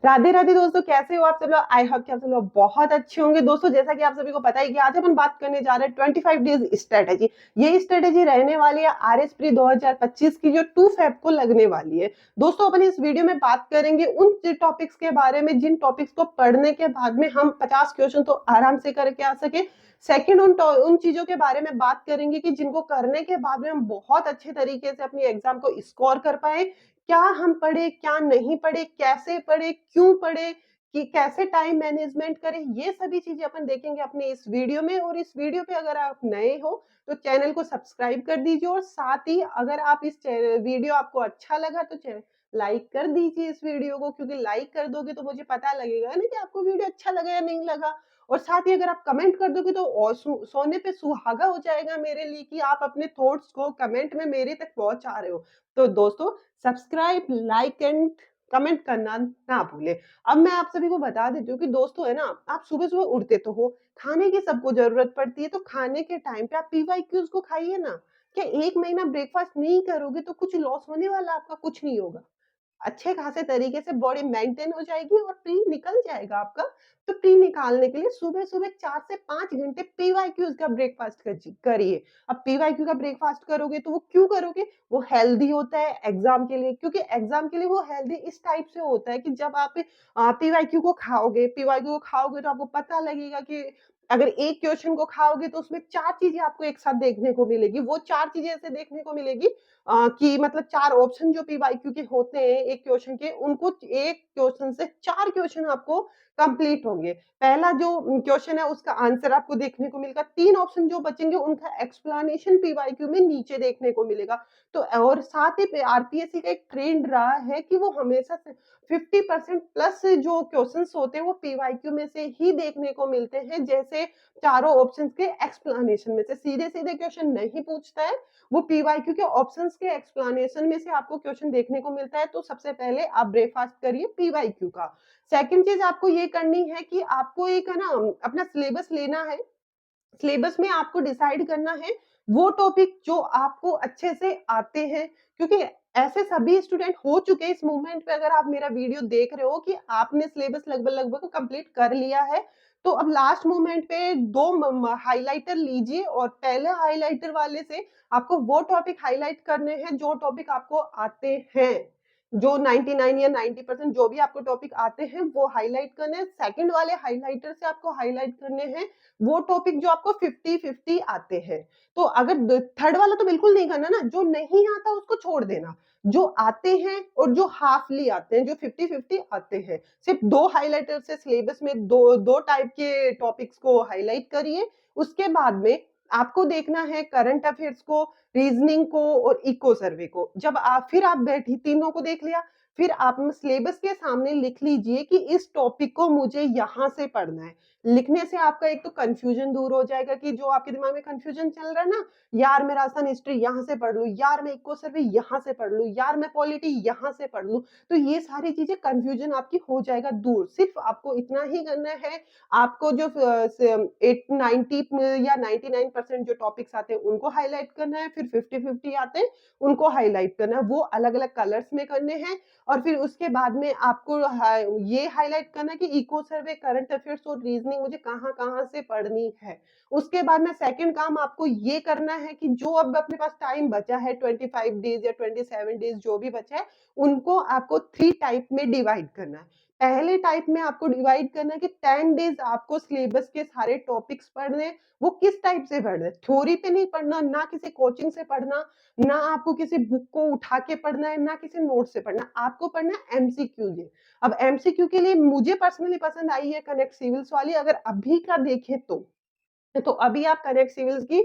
राधे राधे दोस्तों, कैसे हो आप सब लोग। आई होप कि आप सब लोग बहुत अच्छे होंगे। दोस्तों, जैसा कि आप सभी को पता है कि आज अपन बात करने जा रहे हैं 25 डेज स्ट्रेटेजी। ये स्ट्रेटेजी रहने वाली है आरएस प्री 2025 की, जो 2 फेब को लगने वाली है। दोस्तों, अपन इस वीडियो में बात करेंगे उन टॉपिक्स के बारे में जिन टॉपिक्स को पढ़ने के बाद में हम 50 क्वेश्चन तो आराम से करके आ सके। सेकंड, उन चीजों के बारे में बात करेंगे कि जिनको करने के बाद में हम बहुत अच्छे तरीके से अपनी एग्जाम को स्कोर कर पाए। क्या हम पढ़े, क्या नहीं पढ़े, कैसे पढ़े, क्यों पढ़े, कि कैसे टाइम मैनेजमेंट करें, ये सभी चीजें अपन देखेंगे अपने इस वीडियो में। और इस वीडियो पे अगर आप नए हो तो चैनल को सब्सक्राइब कर दीजिए, और साथ ही अगर आप इस वीडियो आपको अच्छा लगा तो चैनल लाइक कर दीजिए इस वीडियो को, क्योंकि लाइक कर दोगे तो मुझे पता लगेगा ना कि आपको वीडियो अच्छा लगा या नहीं लगा। और साथ ही अगर आप कमेंट कर दोगे तो और सोने पे सुहागा हो जाएगा मेरे लिए कि आप अपने थॉट्स को कमेंट में मेरे तक पहुंचा रहे हो। तो दोस्तों, सब्सक्राइब, लाइक एंड कमेंट करना ना भूले। अब मैं आप सभी को बता देती हूँ कि दोस्तों, है ना, आप सुबह सुबह उठते तो हो, खाने की सबको जरूरत पड़ती है, तो खाने के टाइम पे आप पीवाईक्यूज को खाइए ना। क्या 1 महीना ब्रेकफास्ट नहीं करोगे तो कुछ लॉस होने वाला? आपका कुछ नहीं होगा। अच्छे खासे तरीके से बॉडी मेंटेन हो जाएगी और प्री निकल जाएगा आपका। तो प्री निकालने के लिए सुबह सुबह 4 से 5 घंटे पीवाईक्यूज का ब्रेकफास्ट करिए। अब पीवाईक्यू का ब्रेकफास्ट करोगे तो वो क्यों करोगे? वो हेल्दी होता है एग्जाम के लिए, क्योंकि एग्जाम के लिए वो हेल्दी इस टाइप से होता है कि जब आप पीवाईक्यू को खाओगे तो आपको पता लगेगा कि अगर एक क्वेश्चन को खाओगे तो उसमें 4 चीजें आपको एक साथ देखने को मिलेगी। वो 4 चीजें ऐसे देखने को मिलेगी कि मतलब 4 ऑप्शन जो पीवाईक्यू के होते हैं एक क्वेश्चन के, उनको एक क्वेश्चन से 4 क्वेश्चन आपको कंप्लीट होंगे। पहला जो क्वेश्चन है उसका आंसर आपको देखने को मिलेगा, 3 ऑप्शन जो बचेंगे उनका एक्सप्लेनेशन पीवाईक्यू में नीचे देखने को मिलेगा। तो और साथ ही आरपीएससी का एक ट्रेंड रहा है कि वो हमेशा से 50% प्लस जो क्वेश्चंस होते हैं वो पीवाईक्यू में से ही देखने को मिलते हैं। जैसे चारों ऑप्शंस के एक्सप्लेनेशन में से सीधे सीधे क्वेश्चन नहीं पूछता है, वो पीवाईक्यू के ऑप्शंस के एक्सप्लेनेशन में से आपको क्वेश्चन देखने को मिलता है। तो सबसे पहले आप ब्रेकफास्ट करिए पीवाईक्यू का। सेकंड चीज आपको ये करनी है कि आपको एक, है ना, अपना सिलेबस लेना है। सिलेबस में आपको डिसाइड करना है वो टॉपिक जो आपको अच्छे से आते हैं, क्योंकि ऐसे सभी स्टूडेंट हो चुके हैं इस मूवमेंट पे। अगर आप मेरा वीडियो देख रहे हो कि आपने सिलेबस लगभग लगभग कंप्लीट कर लिया है, तो अब लास्ट मोमेंट पे 2 हाइलाइटर लीजिए और पहले हाइलाइटर वाले से आपको वो टॉपिक हाईलाइट करने हैं जो टॉपिक आपको आते हैं। जो 99 या 90% जो भी आपको टॉपिक आते हैं वो हाईलाइट करने हैं। सेकंड वाले हाइलाइटर से आपको हाईलाइट करने हैं वो टॉपिक जो आपको 50-50 आते हैं। तो अगर थर्ड वाला तो बिल्कुल नहीं करना ना, जो नहीं आता उसको छोड़ देना। जो आते हैं और जो हाफली आते हैं, जो 50-50 आते हैं, सिर्फ 2 हाइलाइटर से सिलेबस में दो दो टाइप के टॉपिक्स को हाईलाइट करिए। उसके बाद में आपको देखना है करंट अफेयर्स को, रीजनिंग को और इको सर्वे को। जब आप फिर आप बैठी तीनों को देख लिया, फिर आप सिलेबस के सामने लिख लीजिए कि इस टॉपिक को मुझे यहां से पढ़ना है। लिखने से आपका एक तो कंफ्यूजन दूर हो जाएगा कि जो आपके दिमाग में कंफ्यूजन चल रहा है ना, यार मैं राजस्थान हिस्ट्री यहाँ से पढ़ लूँ, यार मैं इको सर्वे यहाँ से पढ़ लूँ, यार मैं पॉलिटी यहाँ से पढ़ लूँ, तो ये सारी चीजें कंफ्यूजन आपकी हो जाएगा दूर। सिर्फ आपको इतना ही करना है, आपको जो 90 या 99% जो टॉपिक्स आते हैं उनको हाईलाइट करना है, फिर 50-50 आते हैं उनको हाईलाइट करना है, वो अलग अलग कलर्स में करने हैं। और फिर उसके बाद में आपको ये हाईलाइट करना कि इको सर्वे, करंट अफेयर्स और रीजनिंग मुझे कहां कहां से पढ़नी है। उसके बाद में सेकंड काम आपको ये करना है कि जो अब अपने पास टाइम बचा है 25 डेज या 27 डेज जो भी बचा है, उनको आपको 3 टाइप में डिवाइड करना है। पहले टाइप में आपको डिवाइड करना है कि 10 डेज आपको सिलेबस के सारे टॉपिक्स पढ़ने। वो किस टाइप से पढ़ने? थ्योरी पे नहीं पढ़ना, ना किसी कोचिंग से पढ़ना, ना आपको किसी बुक को उठा के पढ़ना है, ना किसी नोट से पढ़ना, आपको पढ़ना है एमसीक्यू लिए। अब एमसीक्यू के लिए मुझे पर्सनली पसंद आई है कनेक्ट सिविल्स वाली। अगर अभी का देखें तो अभी आप कनेक्ट सिविल्स की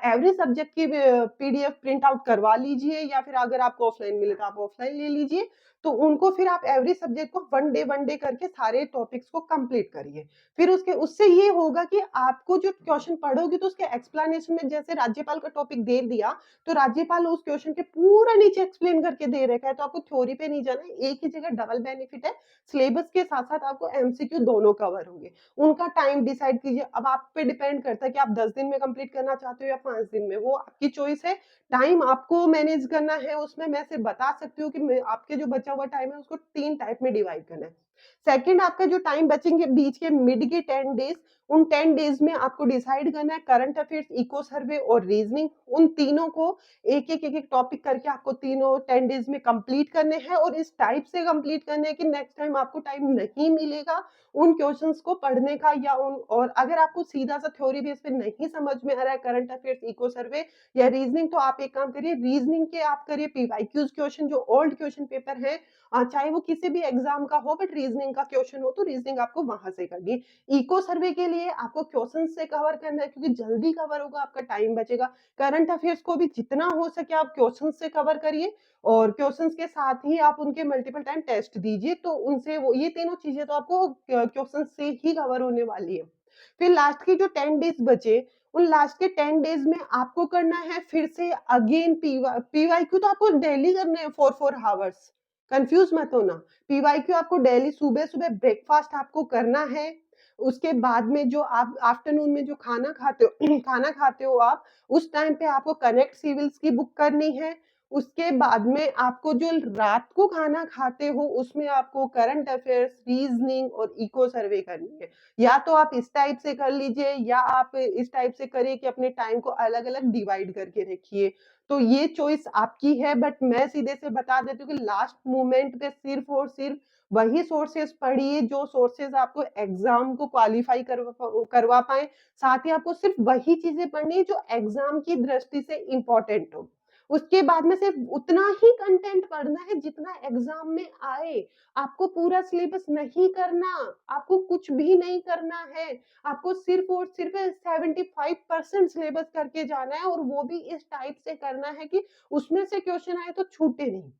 एवरी सब्जेक्ट की पीडीएफ प्रिंट आउट करवा लीजिए, या फिर अगर आपको ऑफलाइन मिले तो आप ऑफलाइन ले लीजिए। तो उनको फिर आप एवरी सब्जेक्ट को वन डे करके सारे टॉपिक्स को कंप्लीट करिए। फिर उसके उससे ये होगा कि आपको जो क्वेश्चन पढ़ोगे तो उसके एक्सप्लेनेशन में, जैसे राज्यपाल का टॉपिक दे दिया तो राज्यपाल उस क्वेश्चन के पूरा नीचे एक्सप्लेन करके दे रखा है, तो आपको थ्योरी पे नहीं जाना है। एक ही जगह डबल बेनिफिट है, सिलेबस के साथ साथ आपको एमसीक्यू दोनों कवर होंगे। उनका टाइम डिसाइड कीजिए। अब आप पे डिपेंड करता है कि आप 10 दिन में कंप्लीट करना चाहते हो या 5 दिन में, वो आपकी चॉइस है। टाइम आपको मैनेज करना है, उसमें मैं सिर्फ बता सकती हूँ कि आपके जो बचा हुआ टाइम है उसको 3 टाइप में डिवाइड करना है। सेकंड आपका जो टाइम बचेंगे बीच के मिड के 10 डेज़, उन 10 डेज़ में आपको डिसाइड करना है करंट अफेयर्स, इको सर्वे और रीज़निंग उन तीनों को एक-एक टॉपिक करके आपको तीनों 10 डेज़ में कंप्लीट करने हैं और इस टाइप से कंप्लीट करने हैं कि नेक्स्ट टाइम आपको टाइम नहीं मिलेगा उन क्वेश्चंस को पढ़ने का या उन और अगर आपको सीधा-सा थ्योरी बेस पे नहीं समझ में आ रहा है करंट अफेयर्स, इको सर्वे या रीज़निंग तो आप एक काम करिए रीज़निंग के आप करिए पीवाईक्यूज़ क्वेश्चन जो ओल्ड क्वेश्चन पेपर है चाहे वो किसी भी एग्जाम का हो बट रीजनिंग का क्वेश्चन हो तो रीजनिंग आपको वहां से करनी है इको सर्वे के लिए आपको क्वेश्चन से कवर करना है क्योंकि जल्दी कवर होगा आपका टाइम बचेगा करंट अफेयर्स को भी जितना हो सके आप क्वेश्चन से कवर करिए और क्वेश्चंस के साथ ही आप उनके मल्टीपल टाइम टेस्ट दीजिए तो उनसे वो ये तीनों चीजें तो आपको क्वेश्चन से ही कवर होने वाली है फिर लास्ट के जो 10 डेज बचे उन लास्ट के 10 डेज में आपको करना है फिर से अगेन पीवाईक्यू तो आपको डेली करने हैं 4 4 आवर्स कंफ्यूज मत होना पीवाईक्यू आपको डेली सुबह सुबह ब्रेकफास्ट आपको करना है उसके बाद में जो आप आफ्टरनून में जो खाना खाते हो खाना खाते हो आप उस टाइम पे आपको कनेक्ट सिविल्स की बुक करनी है उसके बाद में आपको जो रात को खाना खाते हो उसमें आपको करंट अफेयर्स रीजनिंग और इको सर्वे करनी है या तो आप इस टाइप से कर लीजिए या आप इस टाइप से करिए कि अपने टाइम को अलग अलग डिवाइड करके रखिए तो ये चॉइस आपकी है बट मैं सीधे से बता देती हूँ कि लास्ट मोमेंट पे सिर्फ और सिर्फ वही सोर्सेज पढ़िए जो सोर्सेज आपको एग्जाम को क्वालिफाई करवा पाए साथ ही आपको सिर्फ वही चीजें पढ़नी है जो एग्जाम की दृष्टि से इंपॉर्टेंट हो उसके बाद में सिर्फ उतना ही कंटेंट पढ़ना है जितना एग्जाम में आए आपको पूरा सिलेबस नहीं करना आपको कुछ भी नहीं करना है आपको सिर्फ और सिर्फ 75% सिलेबस करके जाना है और वो भी इस टाइप से करना है कि उसमें से क्वेश्चन आए तो छूटे नहीं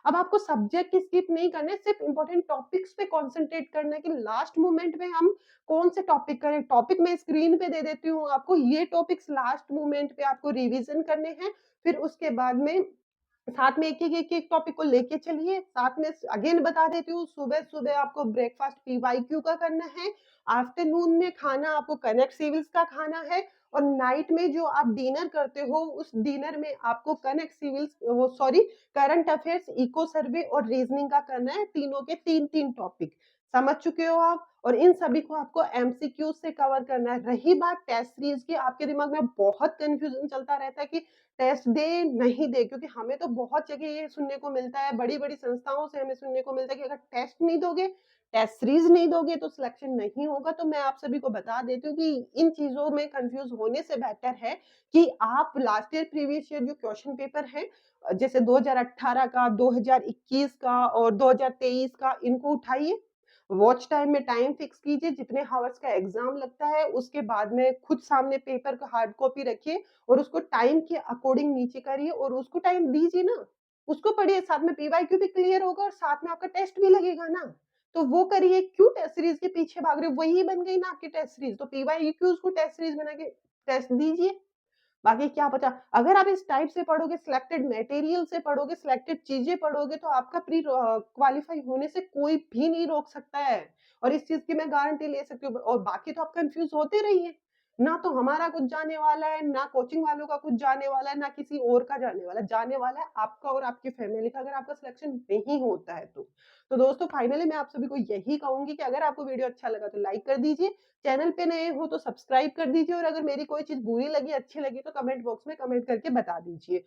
अब आपको सब्जेक्ट स्किप नहीं करना है सिर्फ इंपॉर्टेंट टॉपिक्स पे कंसंट्रेट करना है कि लास्ट मोमेंट में हम कौन से टॉपिक करें टॉपिक मैं स्क्रीन पे दे देती हूँ आपको ये टॉपिक्स लास्ट मोमेंट पे आपको रिवीजन करने हैं फिर उसके बाद में साथ में एक-एक टॉपिक को लेके चलिए, साथ में अगेन बता देती हूँ, सुबह-सुबह आपको ब्रेकफ़ास्ट पीवाईक्यू का करना है, आफ्टरनून में खाना आपको कनेक्ट सिविल्स का खाना है और नाइट में जो आप डिनर करते हो, उस डिनर में आपको कनेक्ट सिविल्स वो सॉरी करंट अफेयर्स, इको सर्वे और रीज़निंग का करना है, तीनों के 3-3 टॉपिक। समझ चुके हो आप? और इन सभी को आपको एमसीक्यू से कवर करना है। रही बात टेस्ट सीरीज़ की, आपके दिमाग में बहुत कन्फ्यूज़न चलता रहता है कि टेस्ट दे, नहीं दे क्योंकि हमें तो बहुत जगह ये सुनने को मिलता है, बड़ी-बड़ी संस्थाओं से हमें सुनने को मिलता है कि अगर टेस्ट नहीं दोगे, टेस्ट सीरीज़ नहीं दोगे तो सिलेक्शन नहीं होगा। तो मैं आप सभी को बता देती हूँ कि इन चीज़ों में कन्फ्यूज़ होने से बेहतर है कि आप लास्ट ईयर प्रीवियस ईयर जो क्वेश्चन पेपर है जैसे 2018 का, 2021 का और 2023 का इनको उठाइए वॉच टाइम में टाइम फिक्स कीजिए जितने हावर्स का एग्जाम लगता है उसके बाद में खुद सामने पेपर का हार्ड कॉपी रखिए और उसको टाइम के अकॉर्डिंग नीचे करिए और उसको टाइम दीजिए ना उसको पढ़िए साथ में पीवाईक्यू भी क्लियर होगा और साथ में आपका टेस्ट भी लगेगा ना तो वो करिए क्यों टेस्ट सीरीज के पीछे भाग रहे हो वही बन गई ना आपकी टेस्ट सीरीज तो पीवाईक्यूज को टेस्ट सीरीज बना के टेस्ट दीजिए बाकी क्या पता अगर आप इस टाइप से पढ़ोगे सिलेक्टेड मटेरियल से पढ़ोगे सिलेक्टेड चीजें पढ़ोगे तो आपका प्री क्वालिफाई होने से कोई भी नहीं रोक सकता है और इस चीज की मैं गारंटी ले सकती हूँ और बाकी तो आप कंफ्यूज होते रहिए ना तो हमारा कुछ जाने वाला है ना कोचिंग वालों का कुछ जाने वाला है ना किसी और का जाने वाला है आपका और आपकी फैमिली का अगर आपका सिलेक्शन नहीं होता है तो दोस्तों फाइनली मैं आप सभी को यही कहूंगी कि अगर आपको वीडियो अच्छा लगा तो लाइक कर दीजिए चैनल पे नए हो तो सब्सक्राइब कर दीजिए और अगर मेरी कोई चीज़ बुरी लगी, अच्छी लगी तो कमेंट बॉक्स में कमेंट करके बता दीजिए।